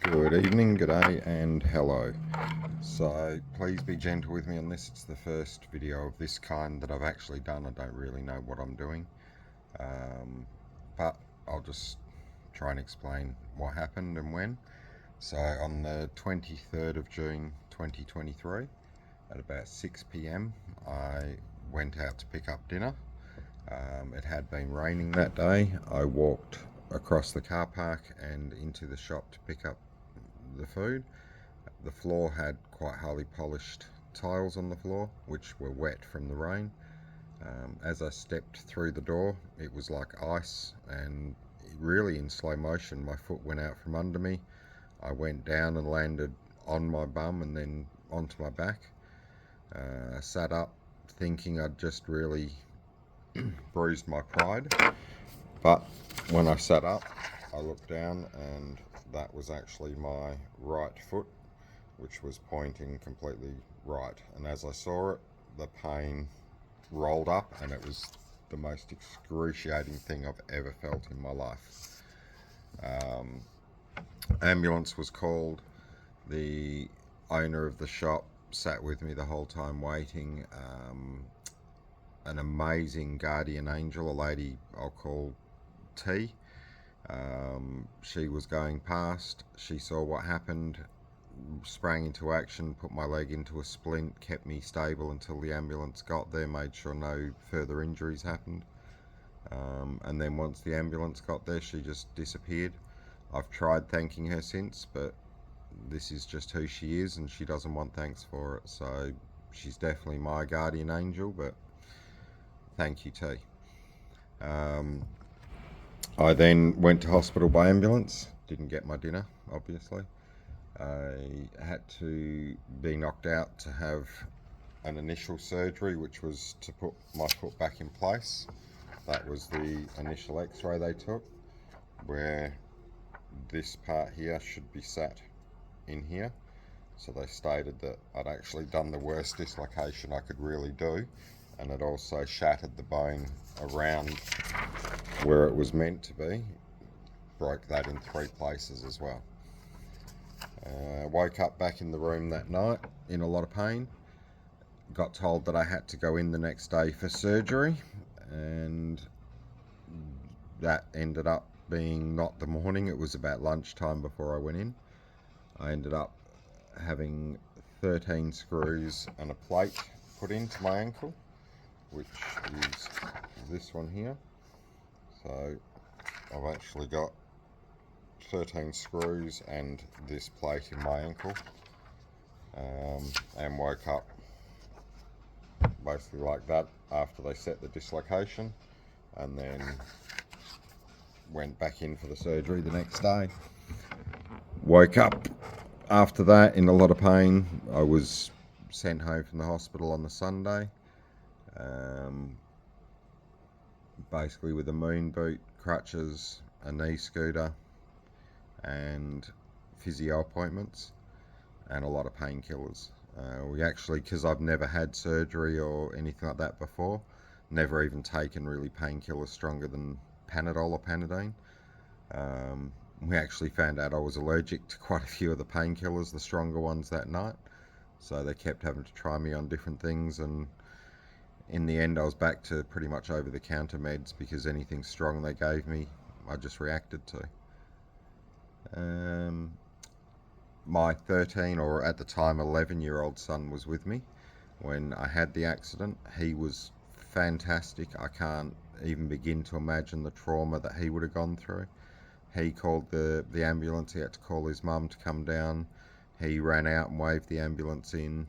Good evening, good day, and hello. So please be gentle with me on this. It's the first video of this kind that I've actually done. I don't really know what I'm doing, but I'll just try and explain what happened and when. So on the 23rd of June 2023, at about 6 p.m, I went out to pick up dinner. It had been raining that day. I walked across the car park and into the shop to pick up the food. The floor had quite highly polished tiles on the floor, which were wet from the rain. As I stepped through the door, it was like ice, and really in slow motion, my foot went out from under me. I went down and landed on my bum and then onto my back. I sat up thinking I'd just really bruised my pride, but when I sat up, I looked down and that was actually my right foot, which was pointing completely right. And as I saw it, the pain rolled up, and it was the most excruciating thing I've ever felt in my life. Ambulance was called. The owner of the shop sat with me the whole time waiting. An amazing guardian angel, a lady I'll call T. She was going past. She saw what happened, sprang into action, put my leg into a splint, kept me stable until the ambulance got there, made sure no further injuries happened. And then once the ambulance got there, she just disappeared. I've tried thanking her since, but this is just who she is, and she doesn't want thanks for it. So she's definitely my guardian angel, but thank you, T. I then went to hospital by ambulance. Didn't get my dinner, obviously. I had to be knocked out to have an initial surgery, which was to put my foot back in place. That was the initial x-ray they took, where this part here should be sat in here. So they stated that I'd actually done the worst dislocation I could really do, and it also shattered the bone around where it was meant to be, broke that in 3 places as well. Woke up back in the room that night in a lot of pain. Got told that I had to go in the next day for surgery, and that ended up being not the morning. It was about lunchtime before I went in. I ended up having 13 screws and a plate put into my ankle, which is this one here. So I've actually got 13 screws and this plate in my ankle, and woke up basically like that after they set the dislocation, and then went back in for the surgery the next day. Woke up after that in a lot of pain. I was sent home from the hospital on the Sunday, basically with a moon boot, crutches, a knee scooter, and physio appointments, and a lot of painkillers. We actually, because I've never had surgery or anything like that before, never even taken really painkillers stronger than Panadol or Panadine. We actually found out I was allergic to quite a few of the painkillers, the stronger ones, that night. So they kept having to try me on different things, and in the end I was back to pretty much over-the-counter meds, because anything strong they gave me I just reacted to. My 13, or at the time 11-year-old son was with me when I had the accident. He was fantastic. I can't even begin to imagine the trauma that he would have gone through. He called the ambulance. He had to call his mum to come down. He ran out and waved the ambulance in.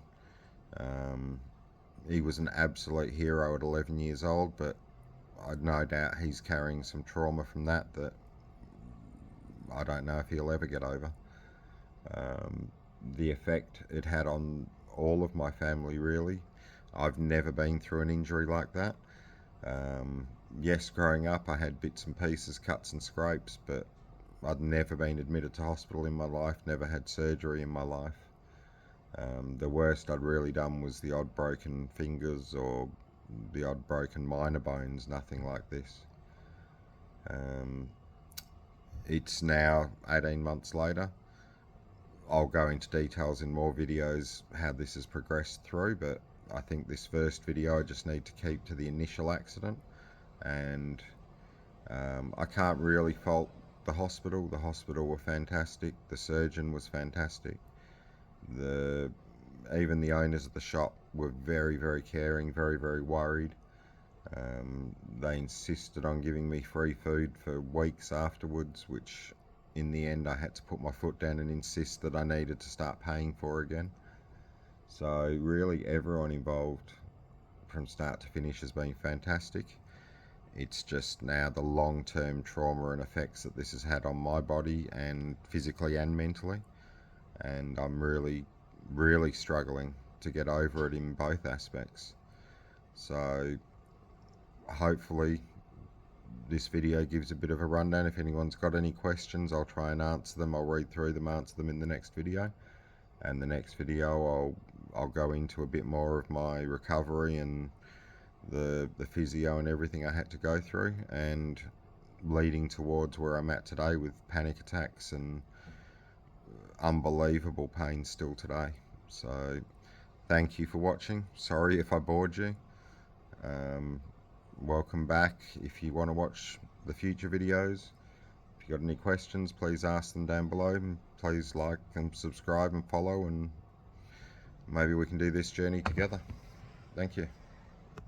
He was an absolute hero at 11 years old, but I'd no doubt he's carrying some trauma from that I don't know if he'll ever get over. The effect it had on all of my family, really. I've never been through an injury like that. Yes, growing up I had bits and pieces, cuts and scrapes, but I'd never been admitted to hospital in my life, never had surgery in my life. The worst I'd really done was the odd broken fingers or the odd broken minor bones, nothing like this. It's now 18 months later. I'll go into details in more videos how this has progressed through, but I think this first video I just need to keep to the initial accident. And I can't really fault the hospital. The hospital were fantastic. The surgeon was fantastic. Even the owners of the shop were very, very caring, very, very worried. They insisted on giving me free food for weeks afterwards, which in the end I had to put my foot down and insist that I needed to start paying for again. So really everyone involved from start to finish has been fantastic. It's just now the long-term trauma and effects that this has had on my body, and physically and mentally, and I'm really, really struggling to get over it in both aspects. So hopefully this video gives a bit of a rundown. If anyone's got any questions, I'll try and answer them. I'll read through them, answer them in the next video. And the next video I'll go into a bit more of my recovery and the physio and everything I had to go through, and leading towards where I'm at today with panic attacks and unbelievable pain still today. So thank you for watching. Sorry if I bored you. Welcome back if you want to watch the future videos. If you got any questions, please ask them down below, and please like and subscribe and follow, and maybe we can do this journey together. Thank you.